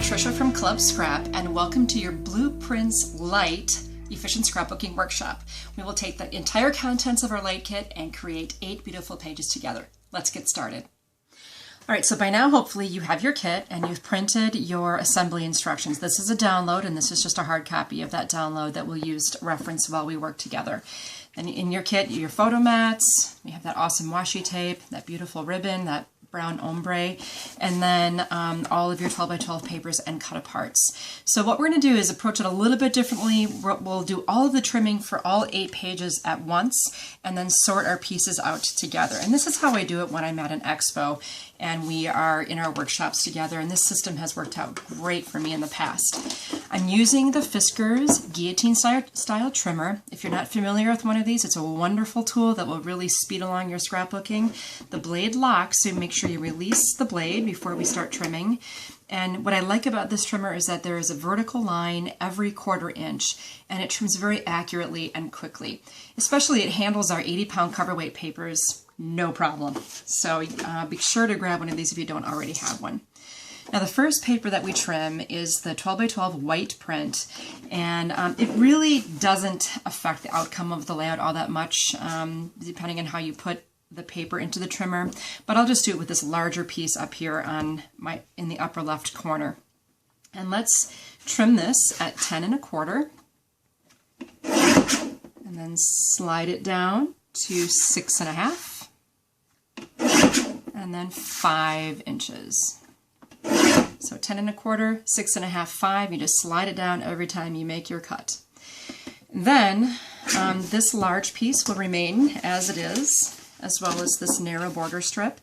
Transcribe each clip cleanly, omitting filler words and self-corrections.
Tricia from Club Scrap, and welcome to your Blueprints Lite efficient scrapbooking workshop. We will take the entire contents of our Lite kit and create 8 beautiful pages together. Let's get started. All right, so by now hopefully you have your kit and you've printed your assembly instructions. This is a download and this is just a hard copy of that download that we'll use to reference while we work together. And in your kit, your photo mats, you have that awesome washi tape, that beautiful ribbon, that brown ombre, and then all of your 12 by 12 papers and cut aparts. So what we're going to do is approach it a little bit differently. We'll do all of the trimming for all 8 pages at once and then sort our pieces out together. And this is how I do it when I'm at an expo and we are in our workshops together, and this system has worked out great for me in the past. I'm using the Fiskars guillotine style trimmer. If you're not familiar with one of these, it's a wonderful tool that will really speed along your scrapbooking. The blade locks, so make sure you release the blade before we start trimming. And what I like about this trimmer is that there is a vertical line every 1/4 inch, and it trims very accurately and quickly. Especially it handles our 80-pound coverweight papers, no problem. So be sure to grab one of these if you don't already have one. Now the first paper that we trim is the 12 by 12 white print, and it really doesn't affect the outcome of the layout all that much, depending on how you put the paper into the trimmer, but I'll just do it with this larger piece up here on in the upper left corner. And let's trim this at 10 1/4, and then slide it down to 6 1/2, and then 5 inches. So 10 1/4, 6 1/2, 5. You just slide it down every time you make your cut. Then this large piece will remain as it is, as well as this narrow border strip.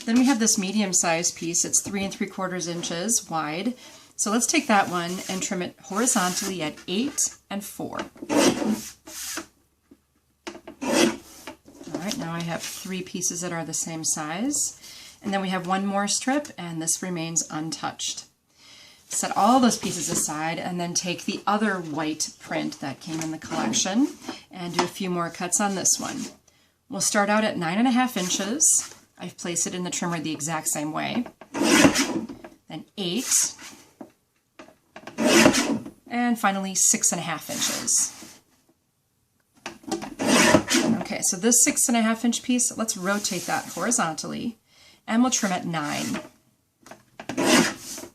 Then we have this medium-sized piece. It's 3 3/4 inches wide. So let's take that one and trim it horizontally at 8 4. All right, now I have 3 pieces that are the same size. And then we have one more strip, and this remains untouched. Set all those pieces aside and then take the other white print that came in the collection and do a few more cuts on this one. We'll start out at 9 1/2 inches. I've placed it in the trimmer the exact same way. Then 8. And finally 6 1/2 inches. Okay, so this 6 1/2 inch piece, let's rotate that horizontally and we'll trim at 9.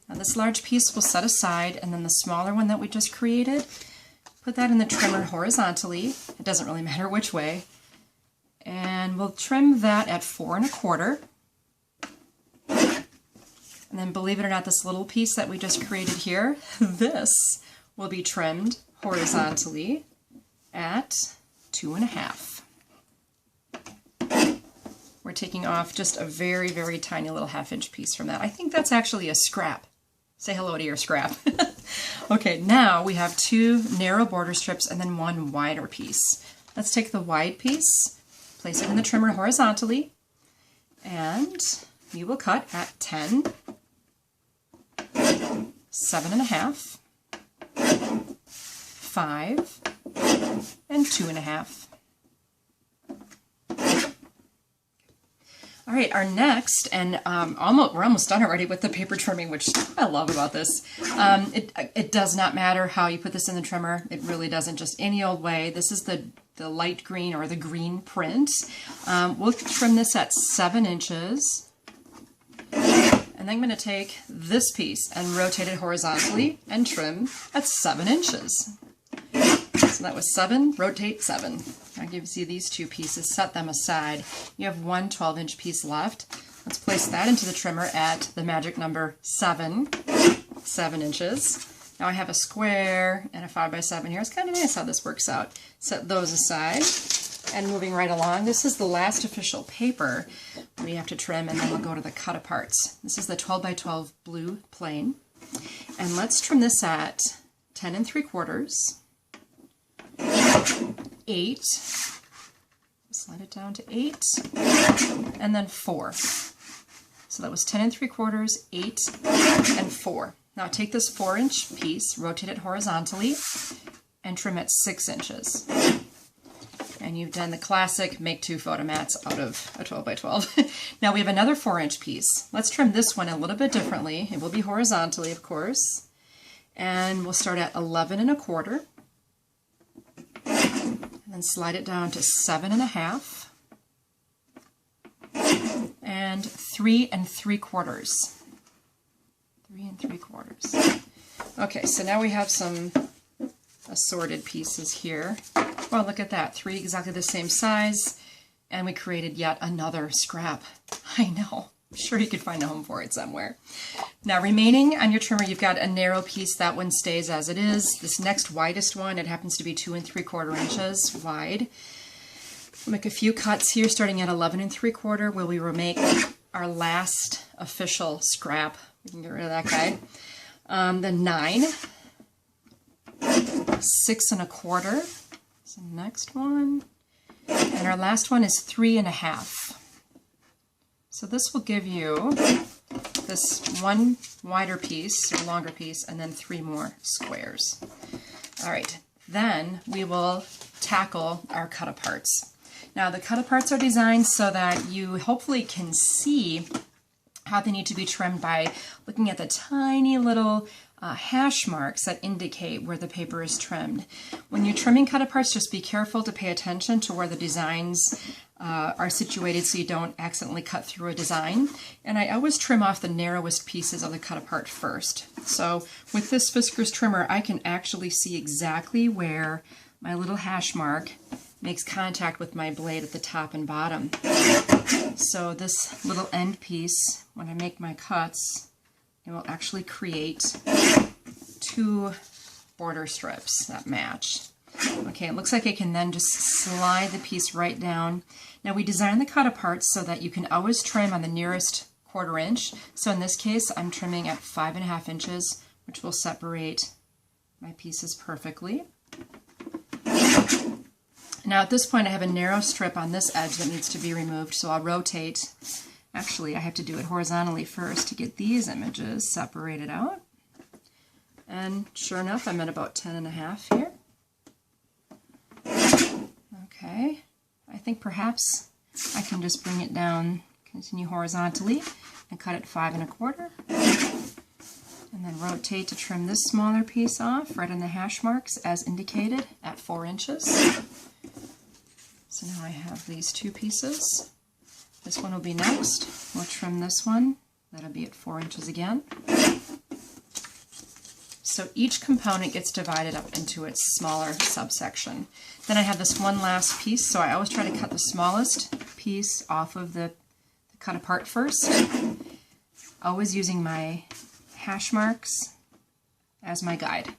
Now this large piece we'll set aside, and then the smaller one that we just created, put that in the trimmer horizontally. It doesn't really matter which way. And we'll trim that at 4 1/4. And then believe it or not, this little piece that we just created here, this will be trimmed horizontally at 2 1/2. We're taking off just a very, very tiny little 1/2 inch piece from that. I think that's actually a scrap. Say hello to your scrap. Okay, now we have 2 narrow border strips and then 1 wider piece. Let's take the wide piece, place it in the trimmer horizontally, and we will cut at 10, 7 1/2, 5, and 2 1/2. All right, our next, and we're almost done already with the paper trimming, which I love about this. It does not matter how you put this in the trimmer. It really doesn't, just any old way. This is the light green or the green print. We'll trim this at 7 inches. And then I'm going to take this piece and rotate it horizontally and trim at 7 inches. So that was 7, rotate 7. I'll give you these 2 pieces, set them aside. You have 1 12-inch piece left. Let's place that into the trimmer at the magic number 7 inches. Now I have a square and a 5 by 7 here. It's kind of nice how this works out. Set those aside. And moving right along, this is the last official paper we have to trim, and then we'll go to the cut aparts. This is the 12 by 12 blue plain. And let's trim this at 10 3/4. 8, slide it down to 8, and then 4. So that was 10 3/4, 8, and 4. Now take this 4-inch piece, rotate it horizontally, and trim it 6 inches. and you've done the classic make 2 photo mats out of a 12 by 12. Now we have another 4-inch piece. Let's trim this one a little bit differently. It will be horizontally, of course. And we'll start at 11 1/4. And then slide it down to 7 1/2. And 3 3/4. 3 3/4. Okay, so now we have some assorted pieces here. Well, look at that, 3 exactly the same size, and we created yet another scrap. I know, I'm sure you could find a home for it somewhere. Now remaining on your trimmer, you've got a narrow piece. That one stays as it is. This next widest one, it happens to be 2 3/4 inches wide. We'll make a few cuts here, starting at 11 3/4, where we will make our last official scrap. We can get rid of that guy. Then 9, 6 1/4. So next one, and our last one is 3 1/2. So this will give you this one wider piece, or longer piece, and then 3 more squares. All right, then we will tackle our cut aparts. Now the cut aparts are designed so that you hopefully can see how they need to be trimmed by looking at the tiny little hash marks that indicate where the paper is trimmed. When you're trimming cut aparts, just be careful to pay attention to where the designs are situated so you don't accidentally cut through a design. And I always trim off the narrowest pieces of the cut apart first. So with this Fiskars trimmer, I can actually see exactly where my little hash mark makes contact with my blade at the top and bottom. So this little end piece, when I make my cuts, it will actually create 2 border strips that match. Okay, it looks like I can then just slide the piece right down. Now we designed the cut apart so that you can always trim on the nearest 1/4 inch. So in this case, I'm trimming at 5 1/2 inches, which will separate my pieces perfectly. Now at this point I have a narrow strip on this edge that needs to be removed, so I'll rotate. Actually, I have to do it horizontally first to get these images separated out. And sure enough, I'm at about 10 1/2 here. Okay, I think perhaps I can just bring it down, continue horizontally, and cut it 5 1/4. And then rotate to trim this smaller piece off right on the hash marks as indicated at 4 inches. So now I have these 2 pieces. This one will be next. We'll trim this one. That'll be at 4 inches again. So each component gets divided up into its smaller subsection. Then I have this one last piece, so I always try to cut the smallest piece off of the cut apart first, always using my hash marks as my guide.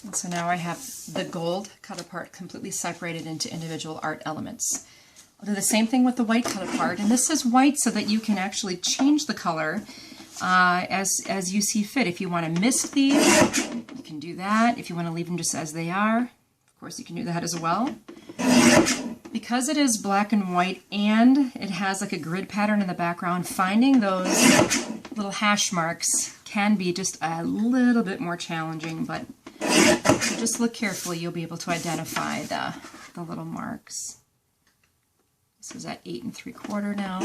And so now I have the gold cut apart completely separated into individual art elements. I'll do the same thing with the white cut apart, and this is white so that you can actually change the color as you see fit. If you want to mist these, you can do that. If you want to leave them just as they are, of course you can do that as well. Because it is black and white and it has like a grid pattern in the background, finding those little hash marks can be just a little bit more challenging, but if you just look carefully, you'll be able to identify the little marks. This is at 8 3/4 now.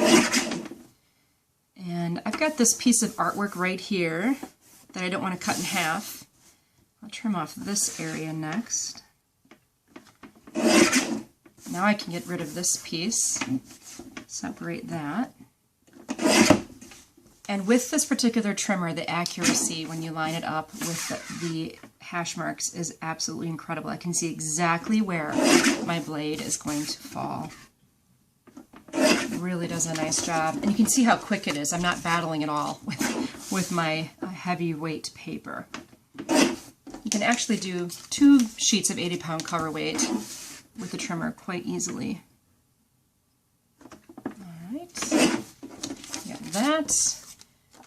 And I've got this piece of artwork right here that I don't want to cut in half. I'll trim off this area next. Now I can get rid of this piece, separate that. And with this particular trimmer, the accuracy when you line it up with the hash marks is absolutely incredible. I can see exactly where my blade is going to fall. It really does a nice job. And you can see how quick it is. I'm not battling at all with my heavyweight paper. You can actually do 2 sheets of 80-pound cover weight with the trimmer quite easily. Alright, got that.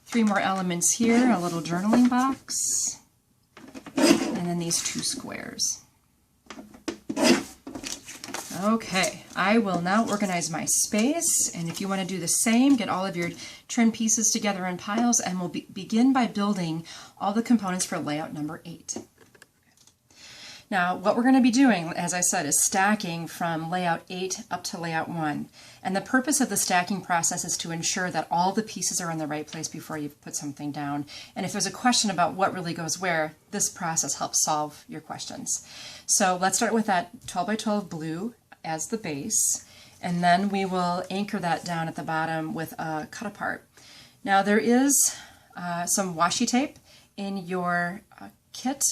3 more elements here, a little journaling box, and then these 2 squares. Okay, I will now organize my space, and if you want to do the same, get all of your trim pieces together in piles, and we'll begin by building all the components for layout number 8. Now, what we're going to be doing, as I said, is stacking from layout 8 up to layout 1. And the purpose of the stacking process is to ensure that all the pieces are in the right place before you put something down. And if there's a question about what really goes where, this process helps solve your questions. So let's start with that 12 by 12 blue as the base, and then we will anchor that down at the bottom with a cut apart. Now there is some washi tape in your kit,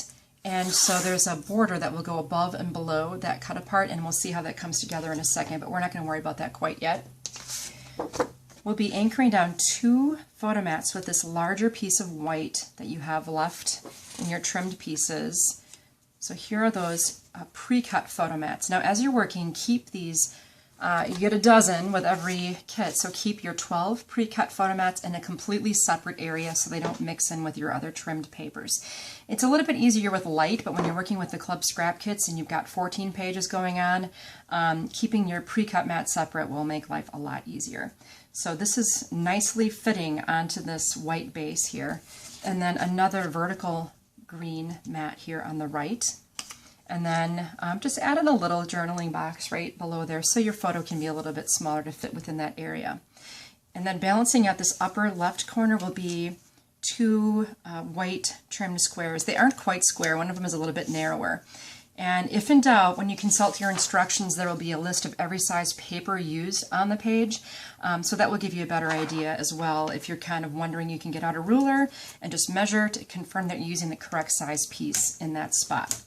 and so there's a border that will go above and below that cut apart, and we'll see how that comes together in a second, but we're not going to worry about that quite yet. We'll be anchoring down 2 photo mats with this larger piece of white that you have left in your trimmed pieces. So here are those pre-cut photo mats. Now as you're working, keep these, you get a dozen with every kit, so keep your 12 pre-cut photo mats in a completely separate area so they don't mix in with your other trimmed papers. It's a little bit easier with light, but when you're working with the club scrap kits and you've got 14 pages going on, keeping your pre-cut mat separate will make life a lot easier. So this is nicely fitting onto this white base here, and then another vertical green mat here on the right. And then just added a little journaling box right below there so your photo can be a little bit smaller to fit within that area. And then balancing out this upper left corner will be 2 white trimmed squares. They aren't quite square, one of them is a little bit narrower. And if in doubt, when you consult your instructions, there will be a list of every size paper used on the page. So that will give you a better idea as well. If you're kind of wondering, you can get out a ruler and just measure to confirm that you're using the correct size piece in that spot.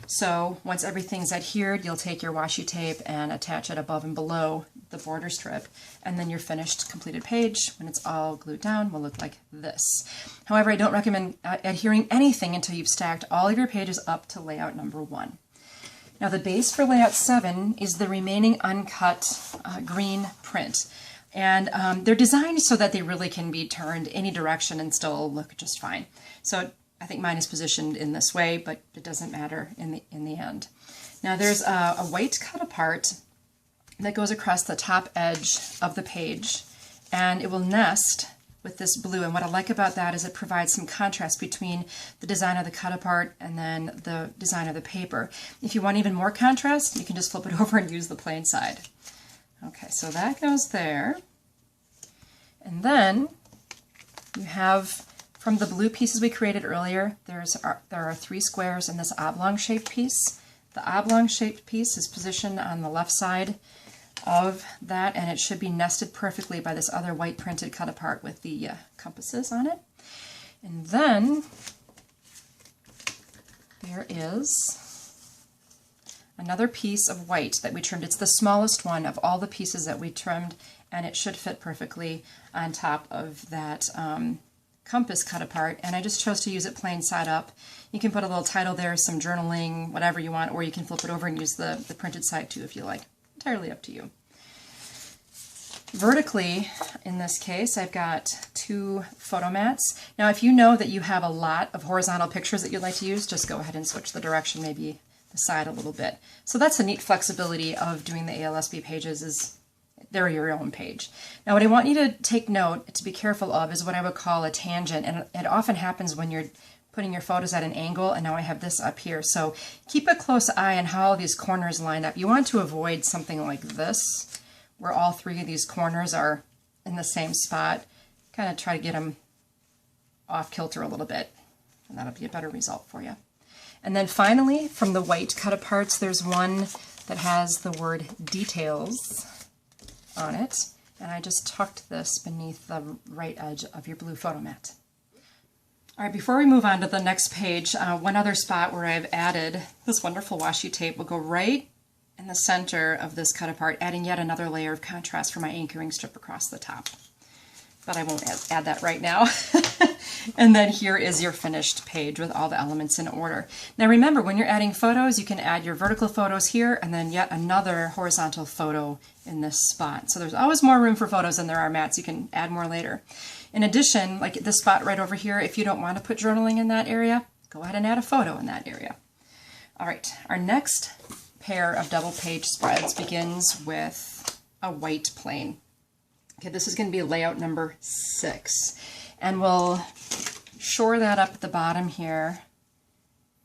So once everything's adhered, you'll take your washi tape and attach it above and below the border strip, and then your finished completed page, when it's all glued down, will look like this. However, I don't recommend adhering anything until you've stacked all of your pages up to layout number 1. Now the base for layout 7 is the remaining uncut green print. And they're designed so that they really can be turned any direction and still look just fine. So I think mine is positioned in this way, but it doesn't matter in the end. Now there's a white cut apart that goes across the top edge of the page, and it will nest with this blue. And what I like about that is it provides some contrast between the design of the cut apart and then the design of the paper. If you want even more contrast, you can just flip it over and use the plain side. Okay, so that goes there. And then you have, from the blue pieces we created earlier, there are 3 squares in this oblong-shaped piece. The oblong-shaped piece is positioned on the left side of that, and it should be nested perfectly by this other white printed cut apart with the compasses on it. And then there is another piece of white that we trimmed. It's the smallest one of all the pieces that we trimmed, and it should fit perfectly on top of that compass cut apart, and I just chose to use it plain side up. You can put a little title there, some journaling, whatever you want, or you can flip it over and use the printed side too if you like. Entirely up to you. Vertically, in this case, I've got 2 photo mats. Now if you know that you have a lot of horizontal pictures that you'd like to use, just go ahead and switch the direction, maybe the side a little bit. So that's a neat flexibility of doing the ALSB pages, is they're your own page. Now what I want you to take note, to be careful of, is what I would call a tangent, and it often happens when you're putting your photos at an angle, and now I have this up here. So keep a close eye on how all these corners line up. You want to avoid something like this, where all 3 of these corners are in the same spot. Kind of try to get them off kilter a little bit, and that'll be a better result for you. And then finally, from the white cut aparts, there's one that has the word details on it, and I just tucked this beneath the right edge of your blue photo mat. All right, before we move on to the next page, one other spot where I've added this wonderful washi tape will go right in the center of this cut apart, adding yet another layer of contrast for my anchoring strip across the top. But I won't add that right now. And then here is your finished page with all the elements in order. Now remember, when you're adding photos, you can add your vertical photos here and then yet another horizontal photo in this spot. So there's always more room for photos than there are mats. You can add more later. In addition, like this spot right over here, if you don't want to put journaling in that area, go ahead and add a photo in that area. All right, our next pair of double page spreads begins with a white plain. Okay, this is going to be layout number 6, and we'll shore that up at the bottom here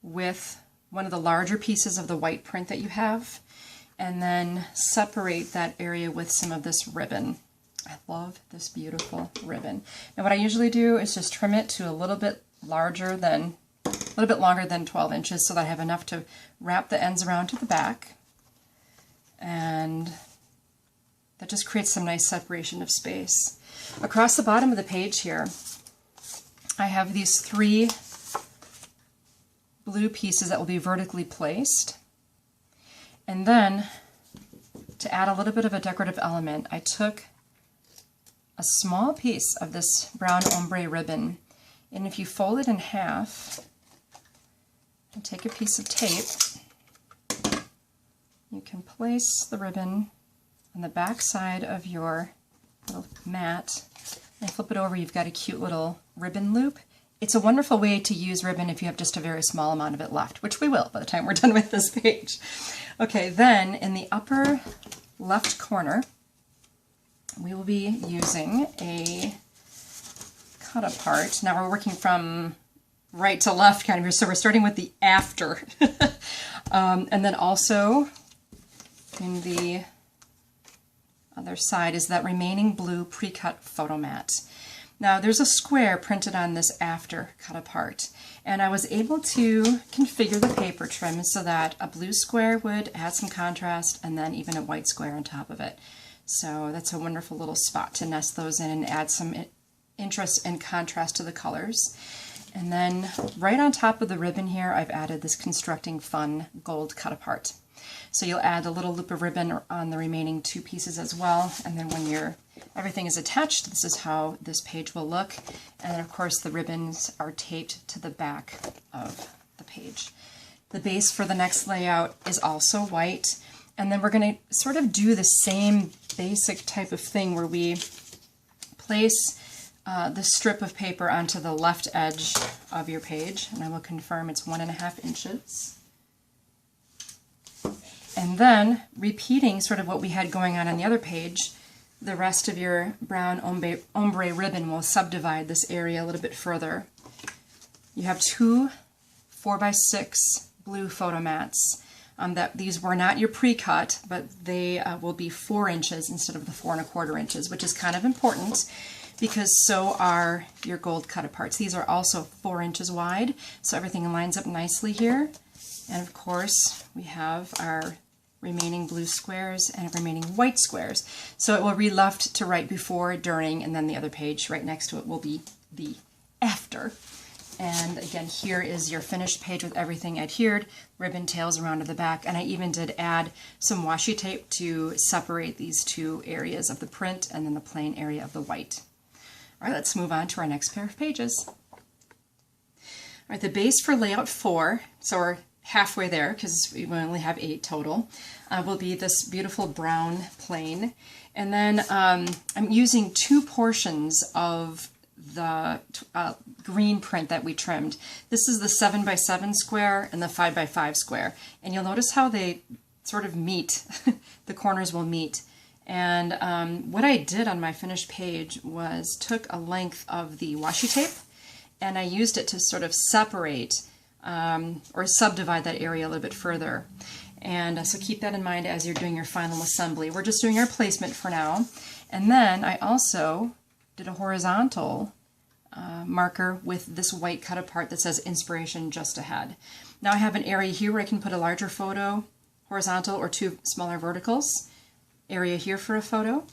with one of the larger pieces of the white print that you have, and then separate that area with some of this ribbon. I love this beautiful ribbon. Now what I usually do is just trim it to a little bit longer than 12 inches so that I have enough to wrap the ends around to the back. And that just creates some nice separation of space. Across the bottom of the page here, I have these 3 blue pieces that will be vertically placed. And then, to add a little bit of a decorative element, I took a small piece of this brown ombre ribbon, and if you fold it in half and take a piece of tape, you can place the ribbon on the back side of your little mat and flip it over. You've got a cute little ribbon loop. It's a wonderful way to use ribbon if you have just a very small amount of it left, which we will by the time we're done with this page. Okay, then in the upper left corner, we will be using a cut apart. Now we're working from right to left kind of here, so we're starting with the after. And then also in the other side is that remaining blue pre-cut photo mat. Now there's a square printed on this after cut apart, and I was able to configure the paper trim so that a blue square would add some contrast and then even a white square on top of it. So that's a wonderful little spot to nest those in and add some interest and contrast to the colors. And then right on top of the ribbon here, I've added this Constructing Fun gold cut apart. So you'll add a little loop of ribbon on the remaining 2 pieces as well, and then when everything is attached, this is how this page will look. And then of course the ribbons are taped to the back of the page. The base for the next layout is also white, and then we're going to sort of do the same basic type of thing where we place the strip of paper onto the left edge of your page, and I will confirm it's 1.5 inches. And then, repeating sort of what we had going on the other page, the rest of your brown ombre ribbon will subdivide this area a little bit further. You have 2 4x6 blue photo mats. These were not your pre-cut, but they will be 4 inches instead of the 4.25 inches, which is kind of important because so are your gold cut aparts. These are also 4 inches wide, so everything lines up nicely here. And of course, we have our remaining blue squares and remaining white squares. So it will read left to right before, during, and then the other page right next to it will be the after. And again, here is your finished page with everything adhered, ribbon tails around to the back, and I even did add some washi tape to separate these 2 areas of the print and then the plain area of the white. All right, let's move on to our next pair of pages. All right, the base for layout 4, so we're halfway there because we only have 8 total, will be this beautiful brown plain. And then I'm using 2 portions of the green print that we trimmed. This is the 7x7 square and the 5x5 square. And you'll notice how they sort of meet, the corners will meet. And what I did on my finished page was took a length of the washi tape and I used it to sort of separate or subdivide that area a little bit further. And so keep that in mind as you're doing your final assembly. We're just doing our placement for now. And then I also did a horizontal marker with this white cut apart that says Inspiration Just Ahead. Now I have an area here where I can put a larger photo, horizontal, or 2 smaller verticals. Area here for a photo.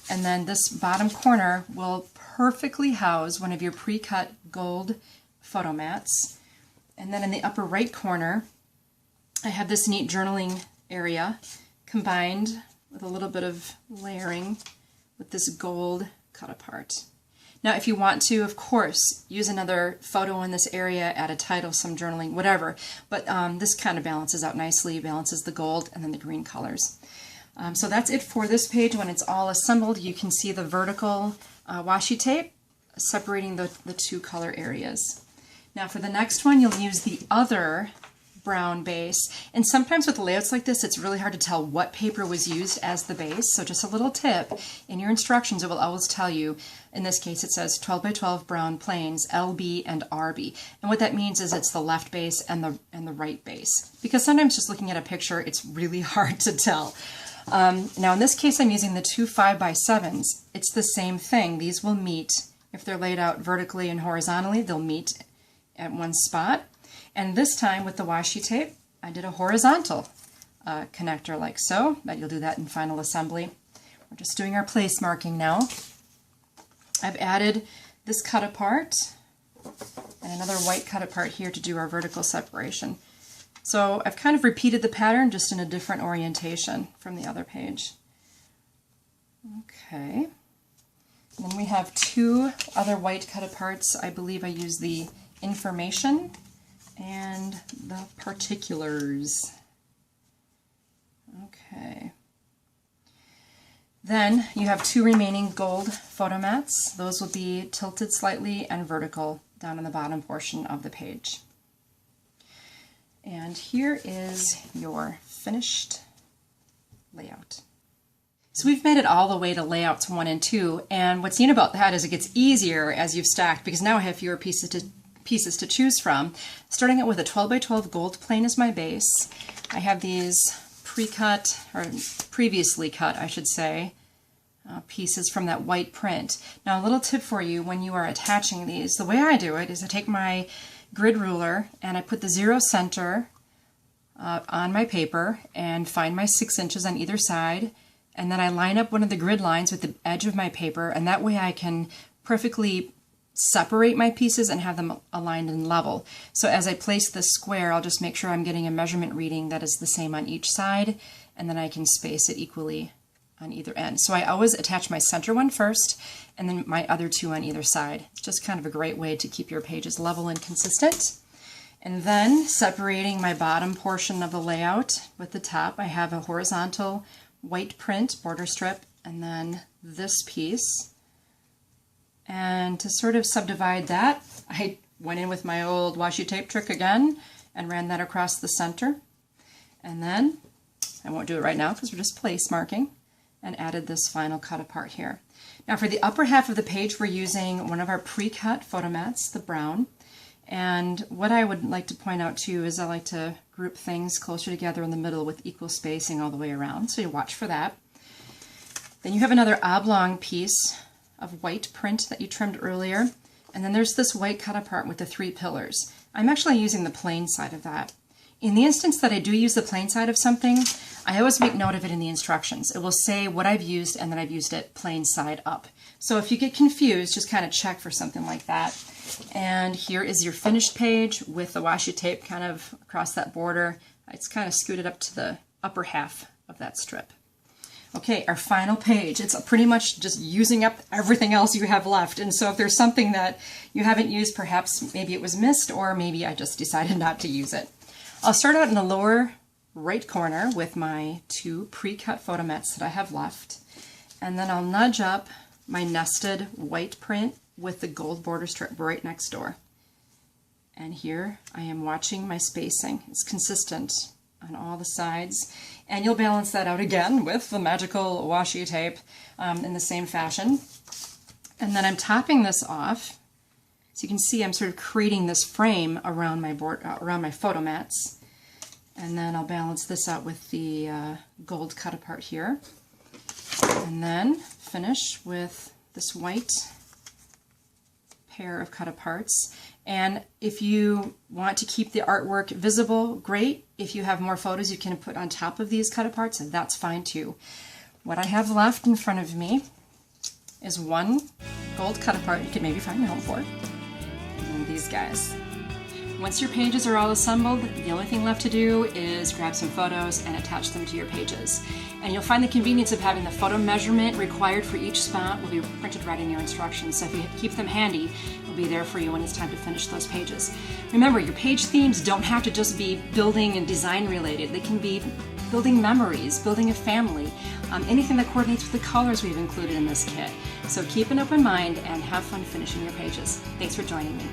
And then this bottom corner will perfectly house one of your pre-cut gold photo mats. And then in the upper right corner, I have this neat journaling area combined with a little bit of layering with this gold cut apart. Now, if you want to, of course, use another photo in this area, add a title, some journaling, whatever. But this kind of balances out nicely, balances the gold and then the green colors. So that's it for this page. When it's all assembled, you can see the vertical washi tape separating the 2 color areas. Now for the next one, you'll use the other brown base. And sometimes with layouts like this, it's really hard to tell what paper was used as the base. So just a little tip, in your instructions, it will always tell you, in this case, it says 12 by 12 brown planes, LB and RB. And what that means is it's the left base and the right base. Because sometimes just looking at a picture, it's really hard to tell. Now in this case, I'm using the two 5x7s. It's the same thing. These will meet, if they're laid out vertically and horizontally, they'll meet at one spot. And this time with the washi tape, I did a horizontal connector like so, but you'll do that in final assembly. We're just doing our place marking now. I've added this cut apart and another white cut apart here to do our vertical separation. So I've kind of repeated the pattern just in a different orientation from the other page. Okay. And then we have two other white cut aparts. I believe I use the information and the particulars. Okay. Then you have two remaining gold photo mats. Those will be tilted slightly and vertical down in the bottom portion of the page. And here is your finished layout. So we've made it all the way to layouts 1 and 2, and what's neat about that is it gets easier as you've stacked, because now I have fewer pieces to choose from. Starting out with a 12 by 12 gold plane as my base. I have these pre-cut, or previously cut I should say, pieces from that white print. Now a little tip for you when you are attaching these, the way I do it is I take my grid ruler and I put the 0 center on my paper and find my 6 inches on either side, and then I line up one of the grid lines with the edge of my paper, and that way I can perfectly separate my pieces and have them aligned and level. So as I place this square, I'll just make sure I'm getting a measurement reading that is the same on each side, and then I can space it equally on either end. So I always attach my center one first and then my other two on either side. It's just kind of a great way to keep your pages level and consistent. And then separating my bottom portion of the layout with the top, I have a horizontal white print border strip and then this piece. And to sort of subdivide that, I went in with my old washi tape trick again and ran that across the center. And then, I won't do it right now because we're just place marking, and added this final cut apart here. Now for the upper half of the page, we're using one of our pre-cut photo mats, the brown. And what I would like to point out too is I like to group things closer together in the middle with equal spacing all the way around, so you watch for that. Then you have another oblong piece of white print that you trimmed earlier, and then there's this white cut apart with the 3 pillars. I'm actually using the plain side of that. In the instance that I do use the plain side of something, I always make note of it in the instructions. It will say what I've used and that I've used it plain side up. So if you get confused, just kind of check for something like that. And here is your finished page with the washi tape kind of across that border. It's kind of scooted up to the upper half of that strip. Okay, our final page. It's pretty much just using up everything else you have left. And so if there's something that you haven't used, perhaps maybe it was missed, or maybe I just decided not to use it. I'll start out in the lower right corner with my 2 pre-cut photo mats that I have left. And then I'll nudge up my nested white print with the gold border strip right next door. And here I am watching my spacing. It's consistent on all the sides. And you'll balance that out again with the magical washi tape in the same fashion. And then I'm topping this off. So you can see I'm sort of creating this frame around my board, around my photo mats. And then I'll balance this out with the gold cut apart here. And then finish with this white pair of cut aparts. And if you want to keep the artwork visible, great. If you have more photos you can put on top of these cut aparts, and that's fine too. What I have left in front of me is 1 gold cut apart you can maybe find a home for. And these guys. Once your pages are all assembled, the only thing left to do is grab some photos and attach them to your pages. And you'll find the convenience of having the photo measurement required for each spot will be printed right in your instructions. So if you keep them handy, it'll be there for you when it's time to finish those pages. Remember, your page themes don't have to just be building and design related. They can be building memories, building a family, anything that coordinates with the colors we've included in this kit. So keep an open mind and have fun finishing your pages. Thanks for joining me.